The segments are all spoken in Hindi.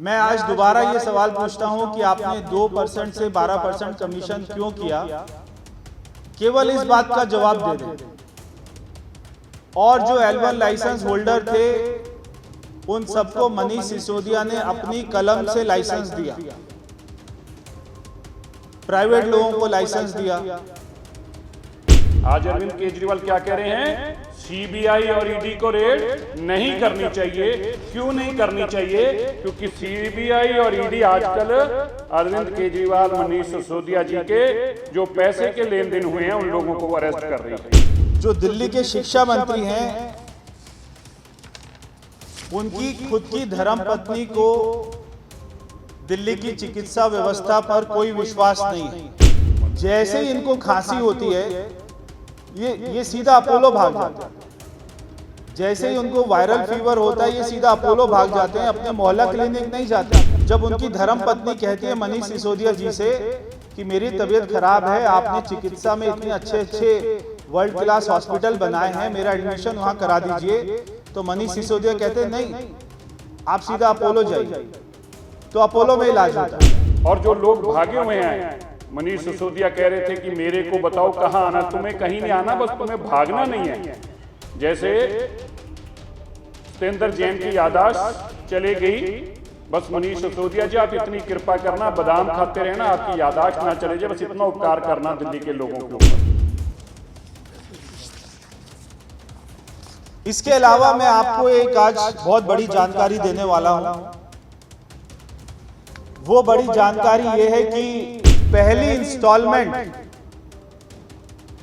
मैं आज दोबारा ये सवाल पूछता हूं कि आपने 2% से 12% कमीशन क्यों किया? केवल इस बात का जवाब दे दें। और जो L1 लाइसेंस होल्डर थे उन सबको मनीष सिसोदिया ने अपनी कलम से लाइसेंस दिया, प्राइवेट लोगों को लाइसेंस दिया। आज अरविंद केजरीवाल क्या कह रहे हैं? सीबीआई और ईडी को रेड नहीं करनी चाहिए। क्यों नहीं करनी चाहिए? क्योंकि सीबीआई और ईडी आजकल अरविंद केजरीवाल, मनीष सिसोदिया जी के जो पैसे के लेन देन हुए हैं उन लोगों को अरेस्ट कर रही है। जो दिल्ली के शिक्षा मंत्री हैं उनकी खुद की धर्मपत्नी को दिल्ली की चिकित्सा व्यवस्था पर कोई विश्वास नहीं है। जैसे ही इनको खांसी होती है ये सीधा अपोलो भाग जाते हैं। जैसे ही उनको वायरल फीवर होता है ये सीधा अपोलो भाग जाते हैं, अपने मोहल्ला क्लिनिक नहीं जाते। जब उनकी धर्मपत्नी कहती है मनीष सिसोदिया जी से कि मेरी तबीयत खराब है, आपने चिकित्सा में इतने अच्छे वर्ल्ड क्लास हॉस्पिटल बनाए हैं, मेरा एडमिशन वहां करा दीजिए, तो मनीष सिसोदिया कहते हैं नहीं, आप सीधा अपोलो जाइए। तो अपोलो में इलाज होता है। और जो लोग भागे हुए हैं, मनीष सिसोदिया कह रहे थे कि मेरे को बताओ कहां आना, तुम्हें कहीं नहीं आना, बस तुम्हें भागना नहीं है। जैसे सत्येंद्र जैन की याददाश्त चले गई, बस मनीष सिसोदिया जी आप इतनी कृपा करना, बादाम खाते रहना, आपकी याददाश्त ना चले जाए, बस इतना उपकार करना दिल्ली के लोगों के ऊपर। इसके अलावा मैं आपको एक आज बहुत बड़ी जानकारी देने वाला हूं। वो बड़ी जानकारी यह है कि पहली इंस्टॉलमेंट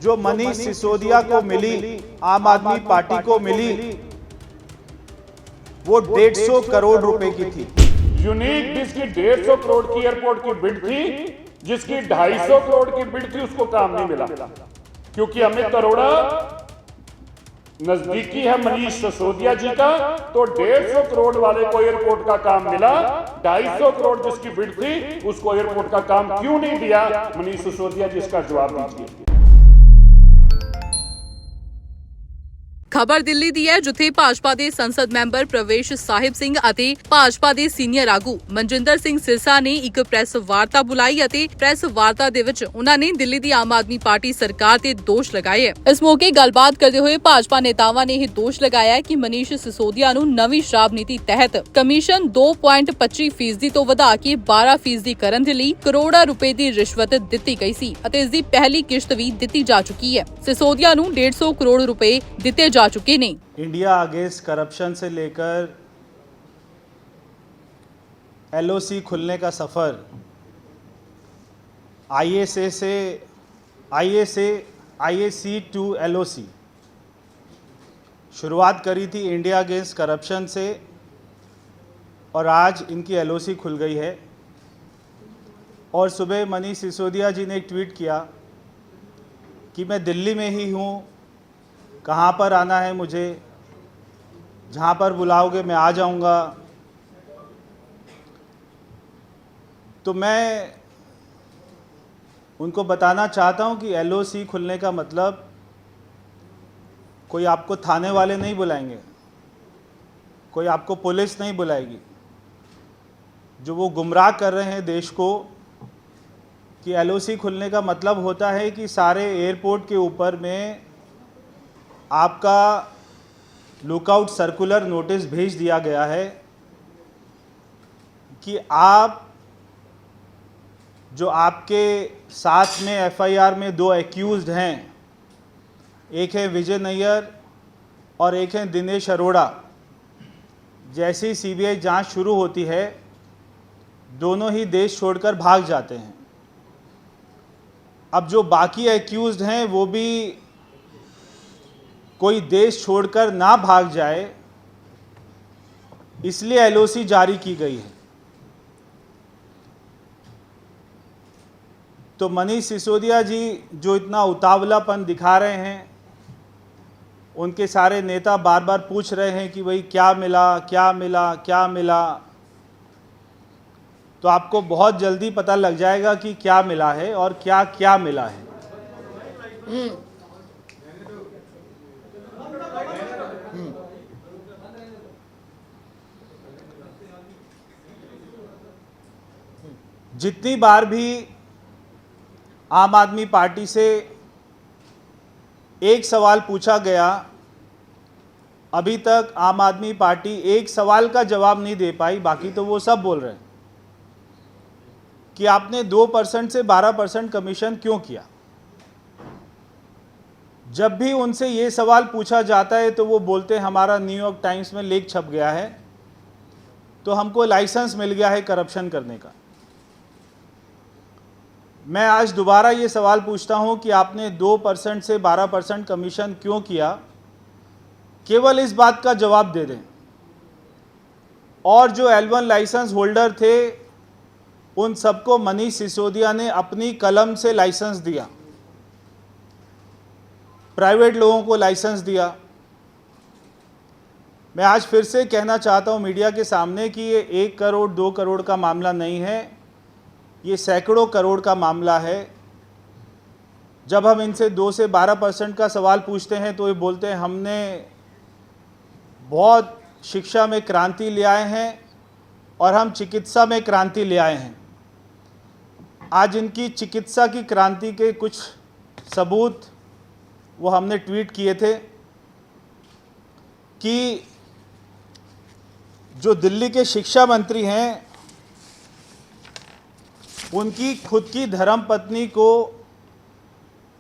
जो मनीष सिसोदिया को मिली, आम आदमी पार्टी को मिली, वो 150 करोड़ रुपए की थी। यूनिक जिसकी 150 करोड़ की एयरपोर्ट की बिड थी, जिसकी 250 करोड़ की बिड थी, उसको काम नहीं मिला। क्योंकि अमित अरोड़ा नजदीकी है मनीष सिसोदिया जी का, तो 150 करोड़ वाले को एयरपोर्ट का काम मिला, 250 करोड़ जिसकी बिड थी उसको एयरपोर्ट का काम क्यों नहीं दिया मनीष सिसोदिया जी? इसका जवाब दीजिए। खबर दिल्ली ਦੀ ਹੈ, ਜਿੱਥੇ ਭਾਜਪਾ ਦੇ ਸੰਸਦ ਮੈਂਬਰ ਪ੍ਰਵੇਸ਼ ਸਾਹਿਬ ਸਿੰਘ ਅਤੇ ਭਾਜਪਾ ਦੇ ਸੀਨੀਅਰ ਆਗੂ ਮਨਜਿੰਦਰ ਸਿੰਘ ਸਿਰਸਾ ਨੇ ਇੱਕ ਪ੍ਰੈਸ ਵਾਰਤਾ ਬੁਲਾਈ ਅਤੇ ਪ੍ਰੈਸ ਵਾਰਤਾ ਦੇ ਵਿੱਚ ਉਹਨਾਂ ਨੇ ਦਿੱਲੀ ਦੀ ਆਮ ਆਦਮੀ ਪਾਰਟੀ ਸਰਕਾਰ ਤੇ ਦੋਸ਼ ਲਗਾਏ। ਇਸ ਮੌਕੇ ਗੱਲਬਾਤ ਕਰਦੇ ਹੋਏ ਭਾਜਪਾ ਨੇਤਾਵਾਂ ਨੇ ਇਹ ਦੋਸ਼ ਲਗਾਇਆ ਕਿ ਮਨੀਸ਼ ਸਿਸੋਦੀਆ ਨੂੰ ਨਵੀਂ ਸ਼ਰਾਬ ਨੀਤੀ ਤਹਿਤ ਕਮਿਸ਼ਨ 2.25% ਤੋਂ ਵਧਾ ਕੇ 12% ਕਰਨ ਦੇ ਲਈ ਕਰੋੜਾਂ ਰੁਪਏ ਦੀ ਰਿਸ਼ਵਤ ਦਿੱਤੀ ਗਈ ਸੀ ਅਤੇ ਇਸ ਦੀ ਪਹਿਲੀ ਕਿਸ਼ਤ ਵੀ ਦਿੱਤੀ ਜਾ ਚੁੱਕੀ ਹੈ। ਸਿਸੋਦੀਆ ਨੂੰ 150 ਕਰੋੜ ਰੁਪਏ ਦਿੱਤੇ जा चुके नहीं। इंडिया अगेंस्ट करप्शन से लेकर LOC खुलने का सफर IAC टू LOC शुरुआत करी थी इंडिया अगेंस्ट करप्शन से, और आज इनकी LOC खुल गई है। और सुबह मनीष सिसोदिया जी ने एक ट्वीट किया कि मैं दिल्ली में ही हूँ, कहाँ पर आना है मुझे, जहाँ पर बुलाओगे मैं आ जाऊँगा। तो मैं उनको बताना चाहता हूँ कि LOC खुलने का मतलब कोई आपको थाने वाले नहीं बुलाएंगे, कोई आपको पुलिस नहीं बुलाएगी। जो वो गुमराह कर रहे हैं देश को कि LOC खुलने का मतलब होता है कि सारे एयरपोर्ट के ऊपर में आपका लुकआउट सर्कुलर नोटिस भेज दिया गया है कि आप जो आपके साथ में FIR में 2 एक्यूज्ड हैं, एक है विजय नैयर और एक है दिनेश अरोड़ा, जैसे ही CBI जांच शुरू होती है दोनों ही देश छोड़कर भाग जाते हैं। अब जो बाकी एक्यूज्ड हैं वो भी कोई देश छोड़कर ना भाग जाए, इसलिए LOC जारी की गई है। तो मनीष सिसोदिया जी जो इतना उतावलापन दिखा रहे हैं, उनके सारे नेता बार बार पूछ रहे हैं कि भाई क्या मिला, क्या मिला, क्या मिला। तो आपको बहुत जल्दी पता लग जाएगा कि क्या मिला है और क्या क्या मिला है। जितनी बार भी आम आदमी पार्टी से एक सवाल पूछा गया, अभी तक आम आदमी पार्टी एक सवाल का जवाब नहीं दे पाई। बाकी तो वो सब बोल रहे हैं कि आपने 2% से 12% कमीशन क्यों किया। जब भी उनसे ये सवाल पूछा जाता है तो वो बोलते हैं हमारा न्यूयॉर्क टाइम्स में लेख छप गया है, तो हमको लाइसेंस मिल गया है करप्शन करने का। मैं आज दोबारा ये सवाल पूछता हूं कि आपने 2% से 12% कमीशन क्यों किया। केवल इस बात का जवाब दे दें। और जो L1 लाइसेंस होल्डर थे उन सबको मनीष सिसोदिया ने अपनी कलम से लाइसेंस दिया, प्राइवेट लोगों को लाइसेंस दिया। मैं आज फिर से कहना चाहता हूं मीडिया के सामने कि ये 1 करोड़ 2 करोड़ का मामला नहीं है, ये सैकड़ों करोड़ का मामला है। जब हम इनसे 2 से 12% का सवाल पूछते हैं तो ये बोलते हैं हमने बहुत शिक्षा में क्रांति ले आए हैं और हम चिकित्सा में क्रांति ले आए हैं। आज इनकी चिकित्सा की क्रांति के कुछ सबूत वो हमने ट्वीट किए थे कि जो दिल्ली के शिक्षा मंत्री हैं उनकी खुद की धर्मपत्नी को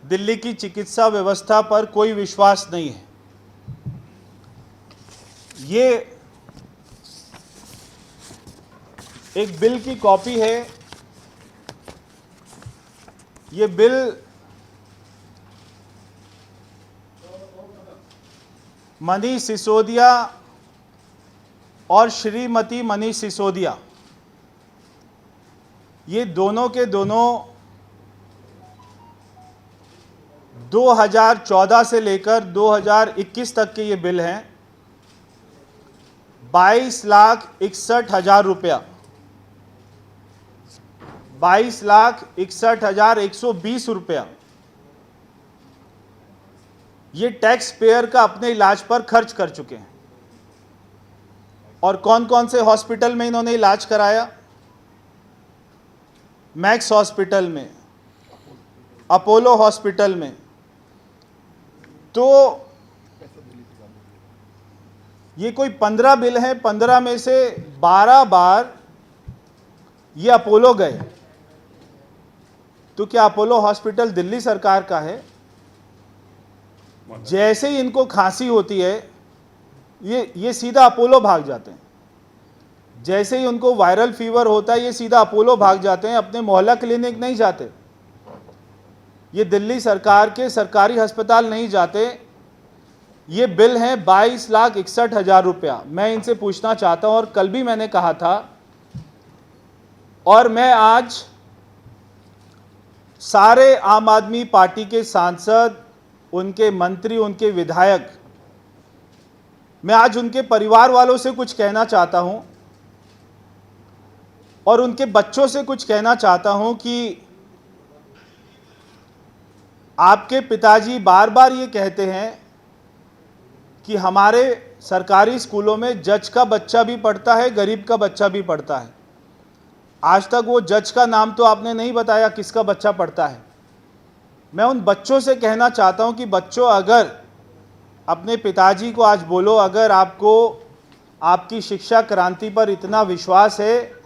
दिल्ली की चिकित्सा व्यवस्था पर कोई विश्वास नहीं है। ये एक बिल की कॉपी है। ये बिल मनीष सिसोदिया और श्रीमती मनीष सिसोदिया, ये दोनों के दोनों 2014 से लेकर 2021 तक के ये बिल हैं। 22,61,000 रुपया, 22,61,120 रुपया ये टैक्स पेयर का अपने इलाज पर खर्च कर चुके हैं। और कौन कौन से हॉस्पिटल में इन्होंने इलाज कराया? मैक्स हॉस्पिटल में, अपोलो हॉस्पिटल में। तो ये कोई 15 बिल हैं, 15 में से 12 बार ये अपोलो गए। तो क्या अपोलो हॉस्पिटल दिल्ली सरकार का है? जैसे ही इनको खांसी होती है ये सीधा अपोलो भाग जाते हैं। जैसे ही उनको वायरल फीवर होता है ये सीधा अपोलो भाग जाते हैं, अपने मोहल्ला क्लिनिक नहीं जाते, ये दिल्ली सरकार के सरकारी अस्पताल नहीं जाते। ये बिल हैं 22,61,000 रुपया। मैं इनसे पूछना चाहता हूं, और कल भी मैंने कहा था और मैं आज सारे आम आदमी पार्टी के सांसद, उनके मंत्री, उनके विधायक, मैं आज उनके परिवार वालों से कुछ कहना चाहता हूं और उनके बच्चों से कुछ कहना चाहता हूं कि आपके पिताजी बार बार ये कहते हैं कि हमारे सरकारी स्कूलों में जज का बच्चा भी पढ़ता है, गरीब का बच्चा भी पढ़ता है। आज तक वो जज का नाम तो आपने नहीं बताया किसका बच्चा पढ़ता है। मैं उन बच्चों से कहना चाहता हूं कि बच्चों, अगर अपने पिताजी को आज बोलो, अगर आपको आपकी शिक्षा क्रांति पर इतना विश्वास है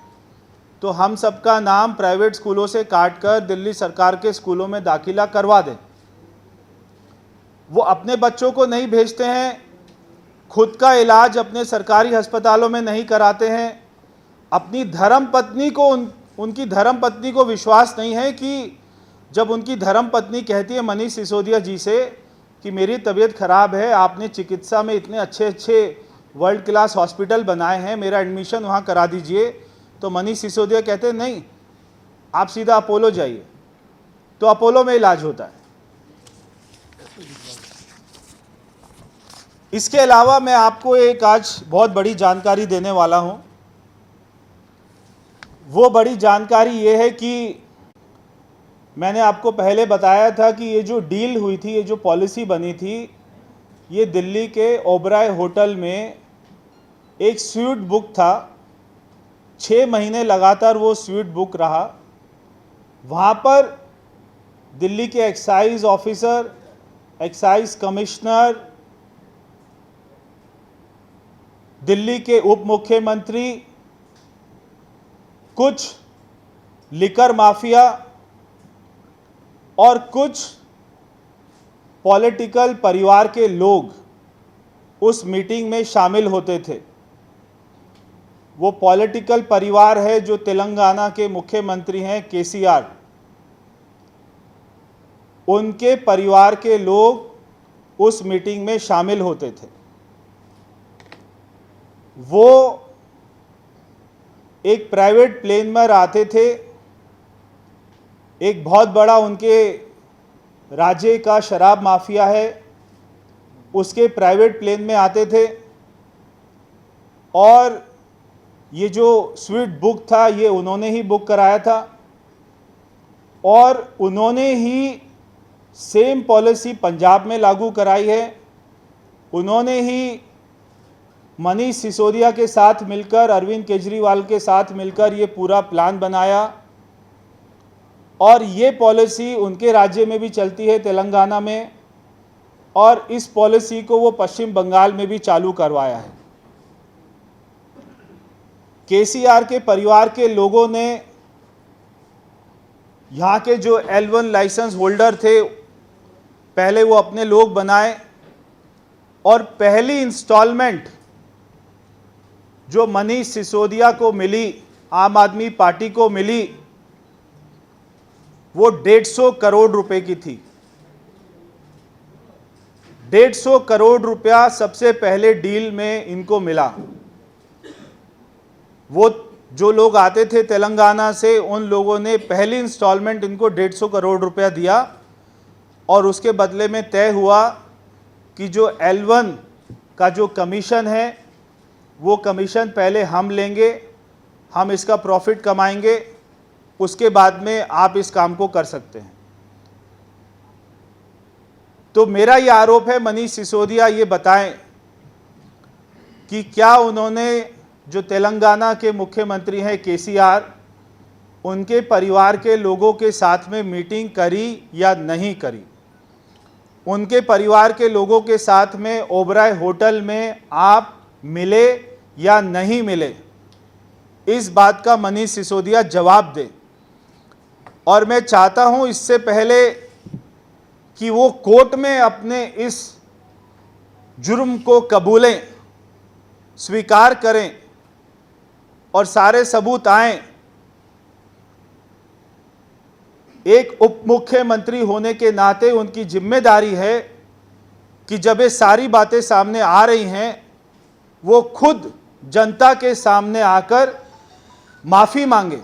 तो हम सबका नाम प्राइवेट स्कूलों से काटकर दिल्ली सरकार के स्कूलों में दाखिला करवा दें। वो अपने बच्चों को नहीं भेजते हैं, खुद का इलाज अपने सरकारी अस्पतालों में नहीं कराते हैं। अपनी धर्मपत्नी को उनकी धर्मपत्नी को विश्वास नहीं है कि जब उनकी धर्मपत्नी कहती है मनीष सिसोदिया जी से कि मेरी तबीयत ख़राब है, आपने चिकित्सा में इतने अच्छे अच्छे वर्ल्ड क्लास हॉस्पिटल बनाए हैं, मेरा एडमिशन वहाँ करा दीजिए, तो मनीष सिसोदिया कहते हैं नहीं, आप सीधा अपोलो जाइए। तो अपोलो में इलाज होता है। इसके अलावा मैं आपको एक आज बहुत बड़ी जानकारी देने वाला हूं। वो बड़ी जानकारी ये है कि मैंने आपको पहले बताया था कि ये जो डील हुई थी, ये जो पॉलिसी बनी थी, ये दिल्ली के ओबराय होटल में एक स्वीट बुक था। 6 महीने लगातार वो स्वीट बुक रहा। वहाँ पर दिल्ली के excise officer, excise commissioner, Delhi के उप मुख्यमंत्री, कुछ लिकर माफिया और कुछ पॉलिटिकल परिवार के लोग उस मीटिंग में शामिल होते थे। वो पॉलिटिकल परिवार है जो तेलंगाना के मुख्यमंत्री हैं केसीआर, उनके परिवार के लोग उस मीटिंग में शामिल होते थे। वो एक प्राइवेट प्लेन में आते थे। एक बहुत बड़ा उनके राज्य का शराब माफिया है, उसके प्राइवेट प्लेन में आते थे और ये जो स्वीट बुक था ये उन्होंने ही बुक कराया था और उन्होंने ही सेम पॉलिसी पंजाब में लागू कराई है। उन्होंने ही मनीष सिसोदिया के साथ मिलकर, अरविंद केजरीवाल के साथ मिलकर ये पूरा प्लान बनाया और ये पॉलिसी उनके राज्य में भी चलती है, तेलंगाना में, और इस पॉलिसी को वो पश्चिम बंगाल में भी चालू करवाया है। केसीआर के परिवार के लोगों ने यहाँ के जो L1 लाइसेंस होल्डर थे, पहले वो अपने लोग बनाए और पहली इंस्टॉलमेंट जो मनीष सिसोदिया को मिली, आम आदमी पार्टी को मिली, वो 150 करोड़ रुपए की थी। 150 करोड़ रुपया सबसे पहले डील में इनको मिला। वो जो लोग आते थे तेलंगाना से, उन लोगों ने पहली इंस्टॉलमेंट इनको 150 करोड़ रुपया दिया और उसके बदले में तय हुआ कि जो L1 का जो कमीशन है वो कमीशन पहले हम लेंगे, हम इसका प्रॉफिट कमाएंगे, उसके बाद में आप इस काम को कर सकते हैं। तो मेरा ये आरोप है, मनीष सिसोदिया ये बताएं कि क्या उन्होंने, जो तेलंगाना के मुख्यमंत्री हैं केसीआर, उनके परिवार के लोगों के साथ में मीटिंग करी या नहीं करी। उनके परिवार के लोगों के साथ में ओबराय होटल में आप मिले या नहीं मिले, इस बात का मनीष सिसोदिया जवाब दे। और मैं चाहता हूं इससे पहले कि वो कोर्ट में अपने इस जुर्म को कबूलें, स्वीकार करें और सारे सबूत आएं। एक उप मुख्यमंत्री होने के नाते उनकी जिम्मेदारी है कि जब ये सारी बातें सामने आ रही हैं, वो खुद जनता के सामने आकर माफ़ी मांगे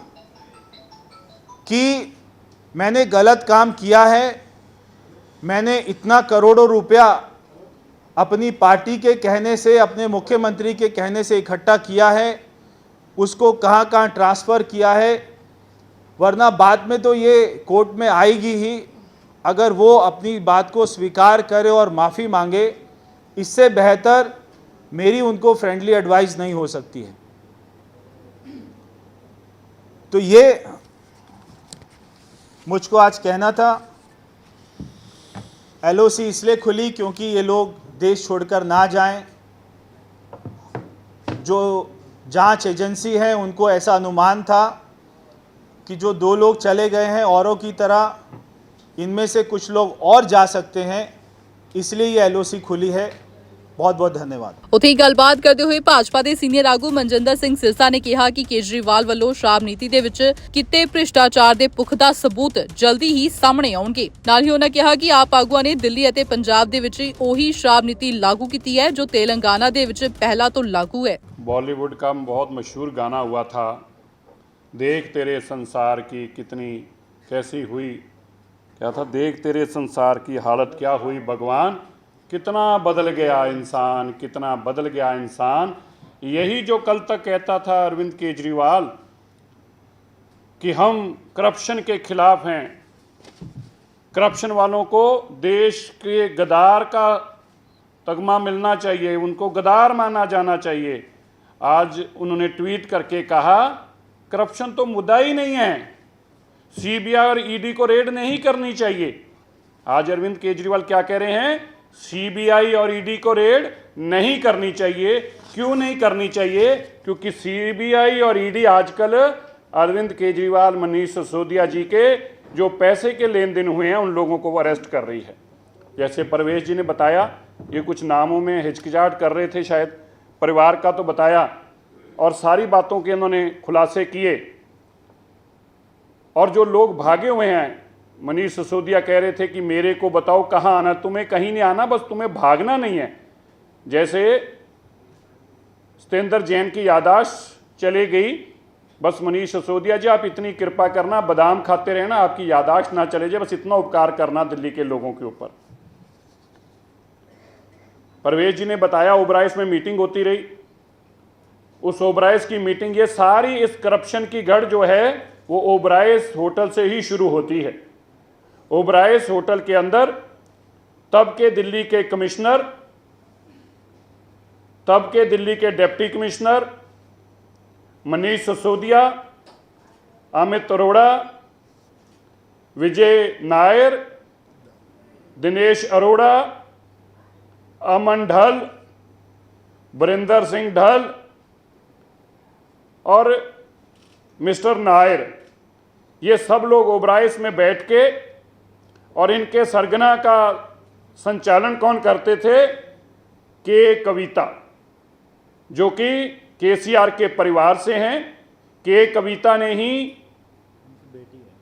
कि मैंने गलत काम किया है, मैंने इतना करोड़ों रुपया अपनी पार्टी के कहने से, अपने मुख्यमंत्री के कहने से इकट्ठा किया है, उसको कहाँ कहाँ ट्रांसफ़र किया है, वरना बाद में तो ये कोर्ट में आएगी ही। अगर वो अपनी बात को स्वीकार करे और माफ़ी मांगे, इससे बेहतर मेरी उनको फ्रेंडली एडवाइस नहीं हो सकती है। तो ये मुझको आज कहना था। LOC इसलिए खुली क्योंकि ये लोग देश छोड़कर ना जाएं। जो जांच एजेंसी है उनको ऐसा अनुमान था कि जो 2 लोग चले गए हैं औरों की तरह, इनमें से कुछ लोग और जा सकते हैं, इसलिए ये LOC खुली है। बहुत बहुत धन्यवाद। ਉੱਥੇ ਗੱਲਬਾਤ ਕਰਦੇ ਹੋਏ ਭਾਜਪਾ ਦੇ ਸੀਨੀਅਰ ਆਗੂ ਮਨਜਿੰਦਰ ਸਿੰਘ ਸਿਰਸਾ ਨੇ ਕਿਹਾ ਕਿ ਕੇਜਰੀਵਾਲ ਵੱਲੋਂ ਸ਼ਰਾਬ ਨੀਤੀ ਦੇ ਵਿੱਚ ਕੀਤੇ ਭ੍ਰਿਸ਼ਟਾਚਾਰ ਦੇ ਪੁਖਤਾ ਸਬੂਤ ਜਲਦੀ ਹੀ ਸਾਹਮਣੇ ਆਉਣਗੇ। ਨਾਲ ਹੀ ਉਹਨਾਂ ਕਿਹਾ ਕਿ ਆਪ ਆਗੂਆਂ ਨੇ ਦਿੱਲੀ ਅਤੇ ਪੰਜਾਬ ਦੇ ਵਿੱਚ ਉਹੀ ਸ਼ਰਾਬ ਨੀਤੀ ਲਾਗੂ ਕੀਤੀ ਹੈ ਜੋ ਤੇਲੰਗਾਨਾ ਦੇ ਵਿੱਚ ਪਹਿਲਾਂ ਤੋਂ ਲਾਗੂ है। बॉलीवुड का बहुत मशहूर गाना हुआ था, देख तेरे संसार की कितनी कैसी हुई, क्या था, देख तेरे संसार की हालत क्या हुई भगवान, कितना बदल गया इंसान, कितना बदल गया इंसान। यही जो कल तक कहता था अरविंद केजरीवाल कि हम करप्शन के खिलाफ हैं, करप्शन वालों को देश के गद्दार का तगमा मिलना चाहिए, उनको गद्दार माना जाना चाहिए। आज उन्होंने ट्वीट करके कहा करप्शन तो मुद्दा ही नहीं है, सीबीआई और ईडी को रेड नहीं करनी चाहिए। आज अरविंद केजरीवाल क्या कह रहे हैं? सीबीआई और ईडी को रेड नहीं करनी चाहिए। क्यों नहीं करनी चाहिए? क्योंकि सीबीआई और ईडी आजकल अरविंद केजरीवाल, मनीष सिसोदिया जी के जो पैसे के लेन देन हुए हैं उन लोगों को वो अरेस्ट कर रही है। जैसे परवेश जी ने बताया, ये कुछ नामों में हिचकिचाहट कर रहे थे शायद, परिवार का तो बताया और सारी बातों के उन्होंने खुलासे किए। और जो लोग भागे हुए हैं, मनीष सिसोदिया कह रहे थे कि मेरे को बताओ कहाँ आना, तुम्हें कहीं नहीं आना, बस तुम्हें भागना नहीं है। जैसे सत्येंद्र जैन की यादाश्त चली गई, बस मनीष सिसोदिया जी आप इतनी कृपा करना, बादाम खाते रहना, आपकी यादाश्त ना चले जाए, बस इतना उपकार करना दिल्ली के लोगों के ऊपर। परवेश जी ने बताया ओबराइस में मीटिंग होती रही, उस ओबराइस की मीटिंग, ये सारी इस करप्शन की गढ़ जो है वो ओबराइस होटल से ही शुरू होती है। ओबराइस होटल के अंदर तब के दिल्ली के कमिश्नर, तब के दिल्ली के डिप्टी कमिश्नर मनीष सिसोदिया, अमित अरोड़ा, विजय नायर, दिनेश अरोड़ा, अमन ढल, बरिंदर सिंह ढल और मिस्टर नायर, ये सब लोग ओबराइस में बैठ के, और इनके सरगना का संचालन कौन करते थे? के कविता, जो कि केसीआर के परिवार से हैं। के कविता ने ही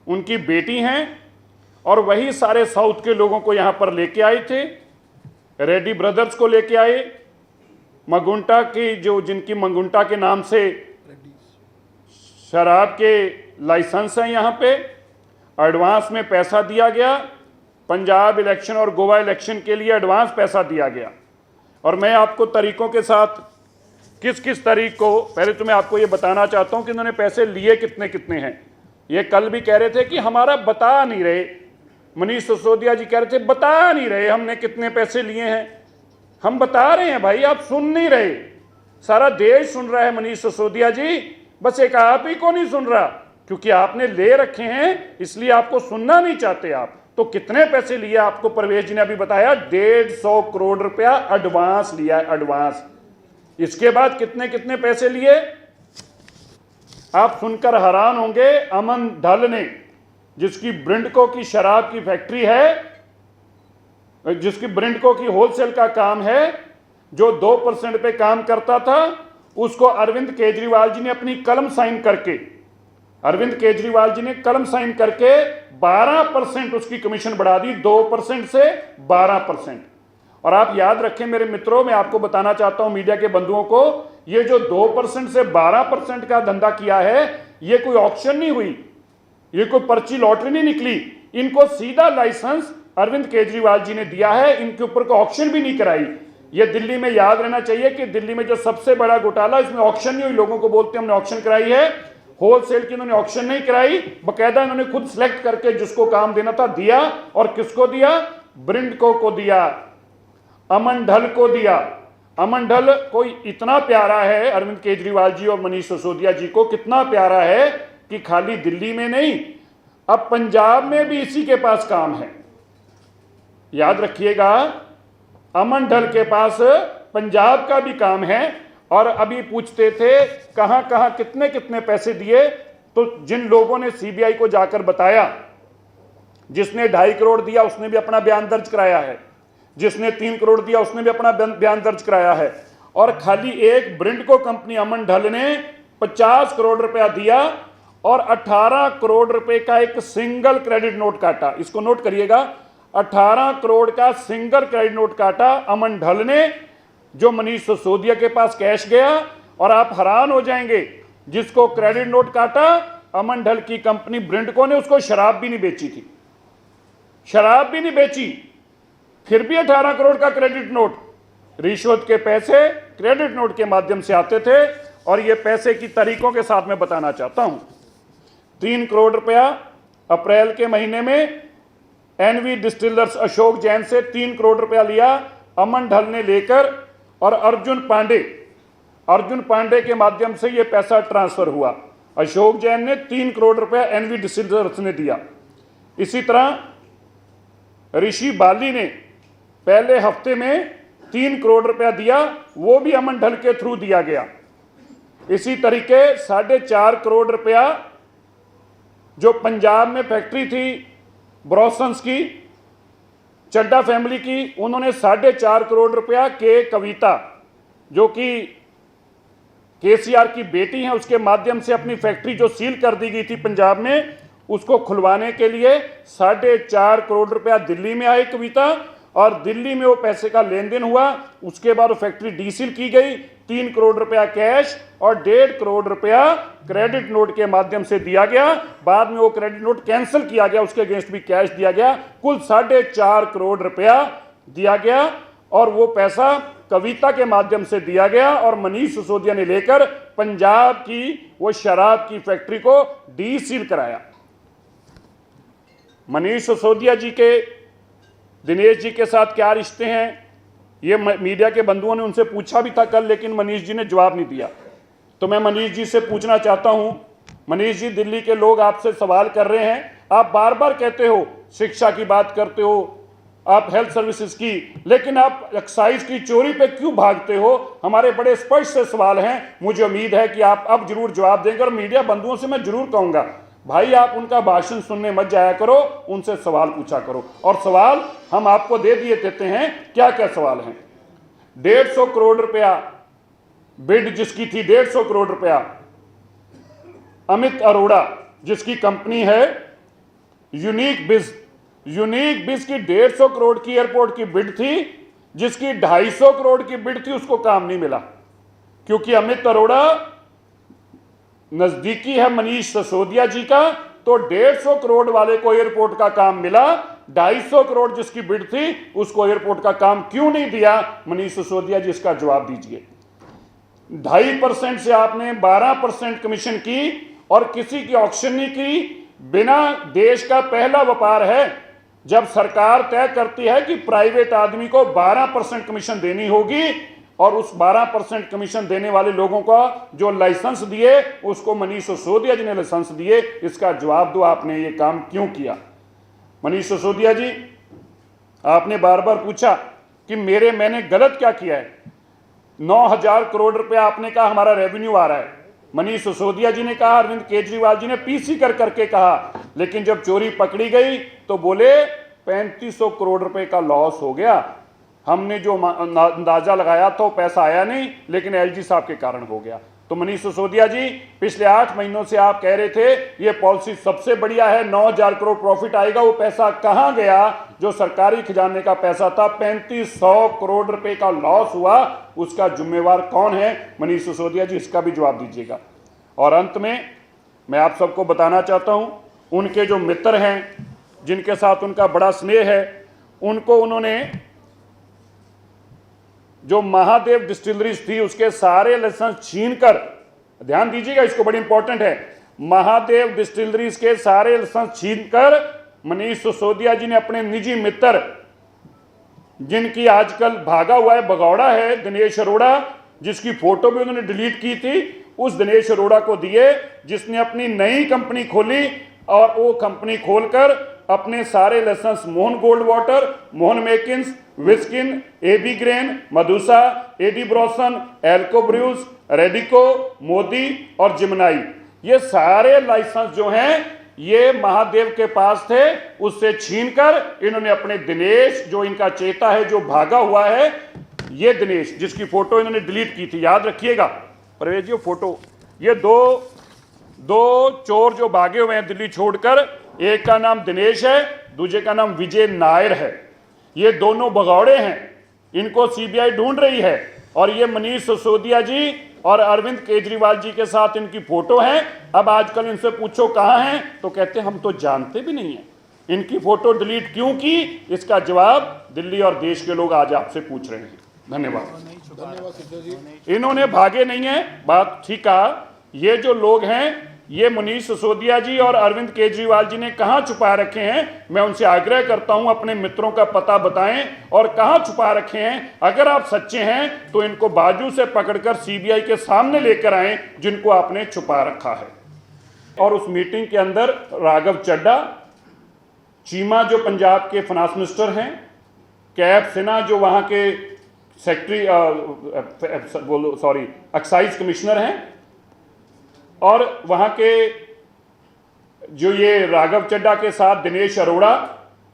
उनकी बेटी हैं और वही सारे साउथ के लोगों को यहाँ पर लेके आए थे। रेड्डी ब्रदर्स को लेके आए, मगुंटा की, जो जिनकी मंगुंटा के नाम से शराब के लाइसेंस हैं, यहाँ पे एडवांस में पैसा दिया गया। पंजाब इलेक्शन और गोवा इलेक्शन के लिए एडवांस पैसा दिया गया। और मैं आपको तरीकों के साथ किस किस तरीक को, पहले तो मैं आपको ये बताना चाहता हूँ कि इन्होंने पैसे लिए कितने कितने हैं। ये कल भी कह रहे थे कि हमारा बता नहीं रहे, मनीष सिसोदिया जी कह रहे थे बता नहीं रहे हमने कितने पैसे लिए हैं। हम बता रहे हैं भाई, आप सुन नहीं रहे। सारा देश सुन रहा है मनीष सिसोदिया जी, बस एक आप ही को नहीं सुन रहा, क्योंकि आपने ले रखे हैं इसलिए आपको सुनना नहीं चाहते आप। तो कितने पैसे लिए आपको परवेश जी ने अभी बताया, 150 करोड़ रुपया एडवांस लिया, एडवांस। इसके बाद कितने कितने पैसे लिए आप सुनकर हैरान होंगे। अमन ढल ने, जिसकी ब्रिंडको की शराब की फैक्ट्री है, जिसकी ब्रिंडको की होलसेल का काम है, जो 2% पे काम करता था, उसको अरविंद केजरीवाल जी ने अपनी कलम साइन करके, अरविंद केजरीवाल जी ने कलम साइन करके 12% उसकी कमीशन बढ़ा दी, 2% से 12%। और आप याद रखें मेरे मित्रों, मैं आपको बताना चाहता हूं मीडिया के बंधुओं को, ये जो 2% से 12% का धंधा किया है, ये कोई ऑक्शन नहीं हुई, ये कोई पर्ची लॉटरी नहीं निकली। इनको सीधा लाइसेंस अरविंद केजरीवाल जी ने दिया है, इनके ऊपर कोई ऑक्शन भी नहीं कराई। ये दिल्ली में याद रहना चाहिए कि दिल्ली में जो सबसे बड़ा घोटाला, इसमें ऑक्शन नहीं हुई। लोगों को बोलते हमने ऑक्शन कराई है, होलसेल की इन्होंने ऑक्शन नहीं कराई, बकायदा इन्होंने खुद सिलेक्ट करके जिसको काम देना था दिया। और किसको दिया? ब्रिंडको को दिया, अमन ढल को दिया। अमन ढल कोई इतना प्यारा है अरविंद केजरीवाल जी और मनीष सिसोदिया जी को, कितना प्यारा है कि खाली दिल्ली में नहीं, अब पंजाब में भी इसी के पास काम है। याद रखिएगा, अमन ढल के पास पंजाब का भी काम है। और अभी पूछते थे कहां कहां कितने कितने पैसे दिए, तो जिन लोगों ने सीबीआई को जाकर बताया, जिसने 2.5 करोड़ दिया उसने भी अपना बयान दर्ज कराया है, जिसने 3 करोड़ दिया उसने भी अपना बयान दर्ज कराया है। और खाली एक ब्रिंडको कंपनी अमन ढल ने 50 करोड़ रुपया दिया और 18 करोड़ रुपए का एक सिंगल क्रेडिट नोट काटा। इसको नोट करिएगा, 18 करोड़ का सिंगल क्रेडिट नोट काटा अमन ढल ने, जो मनीष सिसोदिया के पास कैश गया। और आप हैरान हो जाएंगे, जिसको क्रेडिट नोट काटा अमन ढल की कंपनी ब्रिंडको ने, उसको शराब भी नहीं बेची थी, शराब भी नहीं बेची, फिर भी 18 करोड़ का क्रेडिट नोट। रिश्वत के पैसे क्रेडिट नोट के माध्यम से आते थे। और ये पैसे की तरीकों के साथ मैं बताना चाहता हूं। 3 करोड़ रुपया अप्रैल के महीने में एनवी डिस्टिलर्स अशोक जैन से 3 करोड़ रुपया लिया अमन ढल ने लेकर, और अर्जुन पांडे के माध्यम से यह पैसा ट्रांसफर हुआ। अशोक जैन ने 3 करोड़ रुपया एनवी डिस्टिलर्स ने दिया। इसी तरह ऋषि बाली ने पहले हफ्ते में 3 करोड़ रुपया दिया, वो भी अमन ढल के थ्रू दिया गया। इसी तरीके 4.5 करोड़ रुपया जो पंजाब में फैक्ट्री थी ब्रॉसन्स की, चड्डा फैमिली की, उन्होंने 4.5 करोड़ रुपया के कविता जो कि केसीआर की बेटी हैं उसके माध्यम से अपनी फैक्ट्री जो सील कर दी गई थी पंजाब में, उसको खुलवाने के लिए 4.5 करोड़ रुपया दिल्ली में आई कविता, और दिल्ली में वो पैसे का लेन देन हुआ। उसके बाद वो फैक्ट्री डीसील की गई। 3 करोड़ रुपया कैश और 1.5 करोड़ रुपया क्रेडिट नोट के माध्यम से दिया गया। बाद में वो क्रेडिट नोट कैंसिल किया गया, उसके अगेंस्ट भी कैश दिया गया। कुल 4.5 करोड़ रुपया दिया गया और वो पैसा कविता के माध्यम से दिया गया और मनीष सिसोदिया ने लेकर पंजाब की वो शराब की फैक्ट्री को डीसील कराया। मनीष सिसोदिया जी के दिनेश जी के साथ क्या रिश्ते हैं, ये मीडिया के बंधुओं ने उनसे पूछा भी था कल, लेकिन मनीष जी ने जवाब नहीं दिया। तो मैं मनीष जी से पूछना चाहता हूं, मनीष जी, दिल्ली के लोग आपसे सवाल कर रहे हैं, आप बार बार कहते हो शिक्षा की बात करते हो, आप हेल्थ सर्विसेज की, लेकिन आप एक्साइज की चोरी पे क्यों भागते हो? हमारे बड़े स्पष्ट से सवाल हैं। मुझे उम्मीद है कि आप अब जरूर जवाब देंगे और मीडिया बंधुओं से मैं जरूर कहूंगा, भाई आप उनका भाषण सुनने मत जाया करो, उनसे सवाल पूछा करो। और सवाल हम आपको दे दिए देते हैं, क्या क्या सवाल हैं। 150 करोड़ रुपया बिड जिसकी थी, 150 करोड़ रुपया अमित अरोड़ा जिसकी कंपनी है यूनिक बिज की 150 करोड़ की एयरपोर्ट की बिड थी, जिसकी 250 करोड़ की बिड थी, उसको काम नहीं मिला क्योंकि अमित अरोड़ा नजदीकी है मनीष सिसोदिया जी का। तो 150 करोड़ वाले को एयरपोर्ट का काम मिला, 250 करोड़ जिसकी बिड थी उसको एयरपोर्ट का काम क्यों नहीं दिया? मनीष सिसोदिया जी इसका जवाब दीजिए। 2.5% से आपने 12% कमीशन की और किसी की ऑक्शन नहीं की। बिना देश का पहला व्यापार है जब सरकार तय करती है कि प्राइवेट आदमी को 12% कमीशन देनी होगी और उस 12% कमीशन देने वाले लोगों का जो लाइसेंस दिए उसको मनीष सिसोदिया जी ने लाइसेंस दिए। इसका जवाब दो, आपने ये काम क्यों किया? मनीष सिसोदिया जी, आपने बार बार पूछा कि मैंने गलत क्या किया है। 9,000 करोड़ रुपया आपने कहा हमारा रेवेन्यू आ रहा है। मनीष सिसोदिया जी ने कहा, अरविंद केजरीवाल जी ने पीसी करके कहा, लेकिन जब चोरी पकड़ी गई तो बोले 3500 करोड़ रुपए का लॉस हो गया। हमने जो अंदाजा लगाया था वो पैसा आया नहीं, लेकिन एलजी साहब के कारण हो गया। तो मनीष सिसोदिया जी, पिछले 8 महीनों से आप कह रहे थे ये पॉलिसी सबसे बढ़िया है, 9,000 करोड़ प्रॉफिट आएगा, वो पैसा कहां गया? जो सरकारी खजाने का पैसा था, 3500 करोड़ रुपए का लॉस हुआ, उसका जिम्मेवार कौन है? मनीष सिसोदिया जी, इसका भी जवाब दीजिएगा। और अंत में मैं आप सबको बताना चाहता हूं, उनके जो मित्र हैं जिनके साथ उनका बड़ा स्नेह है, उनको उन्होंने जो महादेव डिस्टिलरीज थी उसके सारे लाइसेंस छीनकर, ध्यान दीजिएगा इसको, बड़ी इंपॉर्टेंट है, महादेव डिस्टिलरीज के सारे लाइसेंस छीनकर मनीष सिसोदिया जी ने अपने निजी मित्र, जिनकी आजकल भागा हुआ है, भगौड़ा है, दिनेश अरोड़ा, जिसकी फोटो भी उन्होंने डिलीट की थी, उस दिनेश अरोड़ा को दिए, जिसने अपनी नई कंपनी खोली और वो कंपनी खोलकर अपने सारे licence Mohan gold water, Mohan Meakins, विस्किन, एबी ग्रेन, मधुसा, एडी ब्रॉसन, एल्को ब्रूज, रेडिको, मोदी और जिमनाई, ये सारे लाइसेंस जो हैं ये महादेव के पास थे। उससे छीनकर इन्होंने अपने दिनेश, जो इनका चेता है, जो भागा हुआ है, ये दिनेश जिसकी फोटो इन्होंने डिलीट की थी, याद रखिएगा परवेज जी फोटो, ये दो चोर जो भागे हुए हैं दिल्ली छोड़कर, एक का नाम दिनेश है, दूसरे का नाम विजय नायर है। ये दोनों भगौड़े हैं, इनको सीबीआई ढूंढ रही है और ये मनीष सिसोदिया जी और अरविंद केजरीवाल जी के साथ इनकी फोटो है। अब आजकल इनसे पूछो कहां हैं तो कहते हम तो जानते भी नहीं है इनकी फोटो डिलीट क्यों की। इसका जवाब दिल्ली और देश के लोग आज आपसे पूछ रहे हैं। धन्यवाद। इन्होंने भागे नहीं है, बात ठीक कहा। ये जो लोग हैं ये मनीष सिसोदिया जी और अरविंद केजरीवाल जी ने कहां छुपा रखे हैं? मैं उनसे आग्रह करता हूं अपने मित्रों का पता बताएं और कहां छुपा रखे हैं। अगर आप सच्चे हैं तो इनको बाजू से पकड़कर सीबीआई के सामने लेकर आएं जिनको आपने छुपा रखा है। और उस मीटिंग के अंदर राघव चड्ढा, चीमा जो पंजाब के फाइनेंस मिनिस्टर हैं, कैब सिन्हा जो वहाँ के एक्साइज कमिश्नर हैं, और वहाँ के जो ये राघव चड्ढा के साथ दिनेश अरोड़ा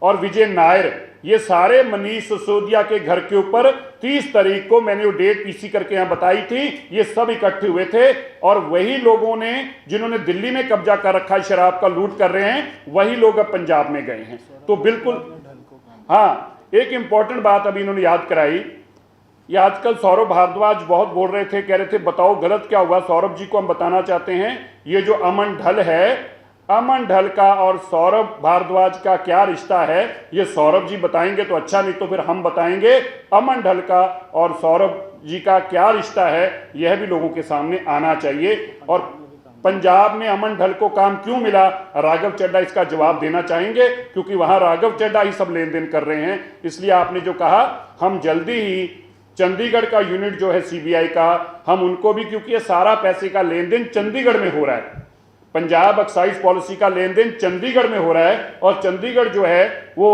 और विजय नायर, ये सारे मनीष सिसोदिया के घर के ऊपर 30 तारीख को मैंने वो डेट पीसी करके यहाँ बताई थी, ये सब इकट्ठे हुए थे। और वही लोगों ने जिन्होंने दिल्ली में कब्जा कर रखा है, शराब का लूट कर रहे हैं, वही लोग अब पंजाब में गए हैं। तो बिल्कुल हाँ, एक इंपॉर्टेंट बात अभी इन्होंने याद कराई। ये आजकल सौरभ भारद्वाज बहुत बोल रहे थे, कह रहे थे बताओ गलत क्या हुआ। सौरभ जी को हम बताना चाहते हैं, ये जो अमन ढल है, अमन ढल का और सौरभ भारद्वाज का क्या रिश्ता है, ये सौरभ जी बताएंगे तो अच्छा, नहीं तो फिर हम बताएंगे। अमन ढल का और सौरभ जी का क्या रिश्ता है, यह भी लोगों के सामने आना चाहिए। और पंजाब में अमन ढल को काम क्यों मिला, राघव चड्ढा इसका जवाब देना चाहेंगे, क्योंकि वहां राघव चड्ढा ही सब लेन देन कर रहे हैं। इसलिए आपने जो कहा, हम जल्दी ही चंडीगढ़ का यूनिट जो है सीबीआई का, हम उनको भी, क्योंकि ये सारा पैसे का लेन देन चंडीगढ़ में हो रहा है, पंजाब एक्साइज पॉलिसी का लेन देन चंडीगढ़ में हो रहा है, और चंडीगढ़ जो है वो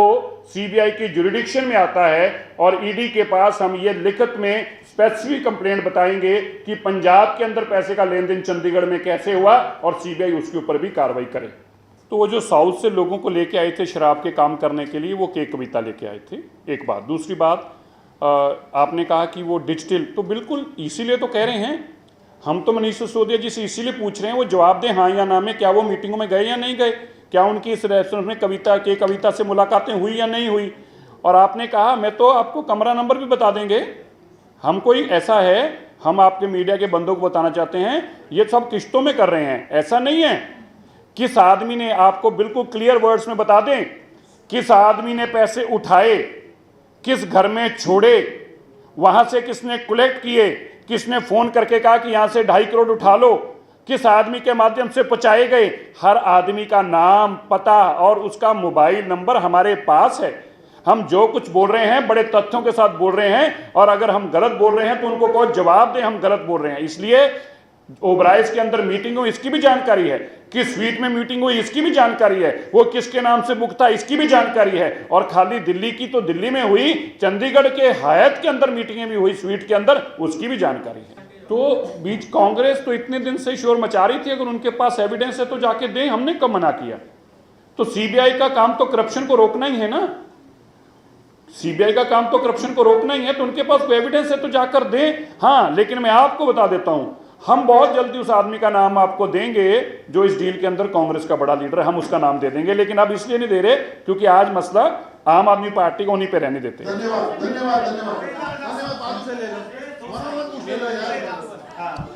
सीबीआई की जुरिडिक्शन में आता है। और ईडी के पास हम ये लिखित में स्पेसिफिक कंप्लेंट बताएंगे कि पंजाब के अंदर पैसे का लेन देन चंडीगढ़ में कैसे हुआ, और सीबीआई उसके ऊपर भी कार्रवाई करे। तो वो जो साउथ से लोगों को लेके आए थे शराब के काम करने के लिए, वो के कविता लेके आए थे, एक बात। दूसरी बात, आपने कहा कि वो डिजिटल, तो बिल्कुल इसीलिए तो कह रहे हैं हम, तो मनीष सिसोदिया जी से इसीलिए पूछ रहे हैं वो जवाब दें हाँ या ना में, क्या वो मीटिंगों में गए या नहीं गए, क्या उनकी इस रेस्टोरेंट में कविता से मुलाकातें हुई या नहीं हुई। और आपने कहा मैं तो आपको कमरा नंबर भी बता देंगे, हम कोई ऐसा है, हम आपके मीडिया के बंदों को बताना चाहते हैं, ये सब किश्तों में कर रहे हैं, ऐसा नहीं है। किस आदमी ने, आपको बिल्कुल क्लियर वर्ड्स में बता दें, किस आदमी ने पैसे उठाए, किस घर में छोड़े, वहां से किसने कलेक्ट किए, किसने फोन करके कहा कि यहां से 2.5 करोड़ उठा लो, किस आदमी के माध्यम से पहुंचाए गए, हर आदमी का नाम, पता और उसका मोबाइल नंबर हमारे पास है। हम जो कुछ बोल रहे हैं बड़े तथ्यों के साथ बोल रहे हैं, और अगर हम गलत बोल रहे हैं तो उनको कोई जवाब दें हम गलत बोल रहे हैं। इसलिए ओबराइज के अंदर मीटिंग हुई इसकी भी जानकारी है, किस स्वीट में मीटिंग हुई इसकी भी जानकारी है, वो किसके नाम से बुक था इसकी भी जानकारी है। और खाली दिल्ली की तो दिल्ली में हुई, चंडीगढ़ के हयात के अंदर मीटिंगें भी हुई स्वीट के अंदर, उसकी भी जानकारी है। तो बीच कांग्रेस तो इतने दिन से शोर मचा रही थी, अगर उनके पास एविडेंस है तो जाके दें, हमने कब मना किया। तो सीबीआई का काम तो करप्शन को रोकना ही है ना, सीबीआई का काम तो करप्शन को रोकना ही है, तो उनके पास कोई एविडेंस है तो जाकर दें। हाँ, लेकिन मैं आपको बता देता हूं, हम बहुत जल्दी उस आदमी का नाम आपको देंगे जो इस डील के अंदर कांग्रेस का बड़ा लीडर है, हम उसका नाम दे देंगे। लेकिन अब इसलिए नहीं दे रहे क्योंकि आज मसला आम आदमी पार्टी को उन्हीं पे रहने देते हैं।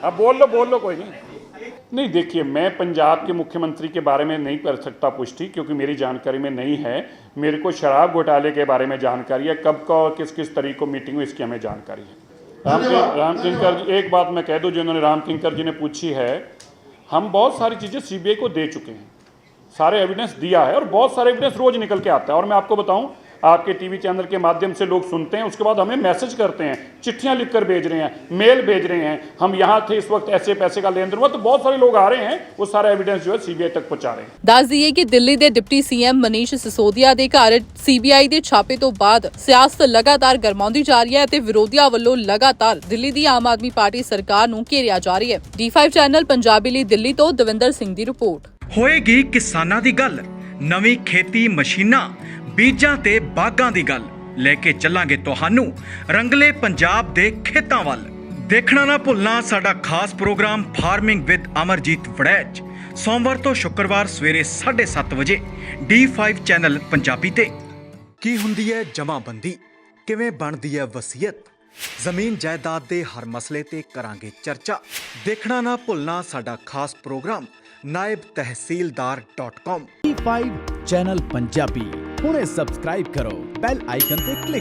अब बोल लो कोई नहीं। देखिए, मैं पंजाब के मुख्यमंत्री के बारे में नहीं कर सकता पुष्टि, क्योंकि मेरी जानकारी में नहीं है। मेरे को शराब घोटाले के बारे में जानकारी है, कब का और किस किस तरीके को मीटिंग हुई इसकी हमें जानकारी है। राम किंकर जी, एक बात मैं कह दूं, जिन्होंने राम किंकर जी ने पूछी है, हम बहुत सारी चीज़ें सीबीआई को दे चुके हैं, सारे एविडेंस दिया है, और बहुत सारे एविडेंस रोज निकल के आता है। और मैं आपको बताऊं, आपके टीवी चैनल के माध्यम से लोग सुनते हैं, उसके बाद हमें मैसेज करते हैं, चिट्ठियां लिखकर भेज रहे हैं, मेल भेज रहे हैं, हम यहाँ थे इस वक्त, ऐसे पैसे का लेन देन हुआ। तो बहुत सारे लोग आ रहे हैं, वो सारा एविडेंस जो है सीबीआई तक पहुंचा रहे हैं। ਦੱਸ ਦਈਏ ਕਿ ਦਿੱਲੀ ਦੇ ਡਿਪਟੀ ਸੀਐਮ ਮਨੀਸ਼ ਸਿਸੋਦੀਆ ਦੇ ਘਰ ਸੀਬੀਆਈ ਦੇ ਛਾਪੇ ਤੋਂ ਬਾਅਦ ਸਿਆਸਤ ਲਗਾਤਾਰ ਗਰਮਾਉਂਦੀ ਜਾ ਰਹੀ ਹੈ ਅਤੇ ਵਿਰੋਧੀਆਂ ਵੱਲੋਂ ਲਗਾਤਾਰ ਦਿੱਲੀ ਦੀ ਆਮ ਆਦਮੀ ਪਾਰਟੀ ਸਰਕਾਰ ਨੂੰ ਘੇਰਿਆ ਜਾ ਰਹੀ ਹੈ। D5 ਚੈਨਲ ਪੰਜਾਬੀ ਲਈ ਦਿੱਲੀ ਤੋਂ ਦਵਿੰਦਰ ਸਿੰਘ ਦੀ ਰਿਪੋਰਟ। ਹੋਏਗੀ ਕਿਸਾਨਾਂ ਦੀ ਗੱਲ, ਨਵੀਂ ਖੇਤੀ ਮਸ਼ੀਨਾਂ, ਬੀਜਾਂ ਤੇ ਬਾਗਾਂ ਦੀ ਗੱਲ ਲੈ ਕੇ ਚੱਲਾਂਗੇ ਤੁਹਾਨੂੰ ਰੰਗਲੇ ਪੰਜਾਬ ਦੇ ਖੇਤਾਂ ਵੱਲ। ਦੇਖਣਾ ਨਾ ਭੁੱਲਣਾ ਸਾਡਾ ਖਾਸ program farming with Amarjit Waraich, ਸੋਮਵਾਰ ਤੋਂ ਸ਼ੁੱਕਰਵਾਰ ਸਵੇਰੇ 7:30 ਵਜੇ D5 ਚੈਨਲ ਪੰਜਾਬੀ ਤੇ। ਕੀ ਹੁੰਦੀ ਹੈ ਜਮਾਬੰਦੀ, ਕਿਵੇਂ ਬਣਦੀ ਹੈ ਵਸੀਅਤ, ਜ਼ਮੀਨ ਜਾਇਦਾਦ ਦੇ ਹਰ ਮਸਲੇ ਤੇ ਕਰਾਂਗੇ ਚਰਚਾ। ਦੇਖਣਾ ਨਾ ਭੁੱਲਣਾ ਸਾਡਾ ਖਾਸ programme naibtehsildar.com। D5 channel Punjabi ਹੁਣੇ ਸਬਸਕ੍ਰਾਈਬ ਕਰੋ, ਬੈਲ ਆਈਕਨ ਤੇ ਕਲਿੱਕ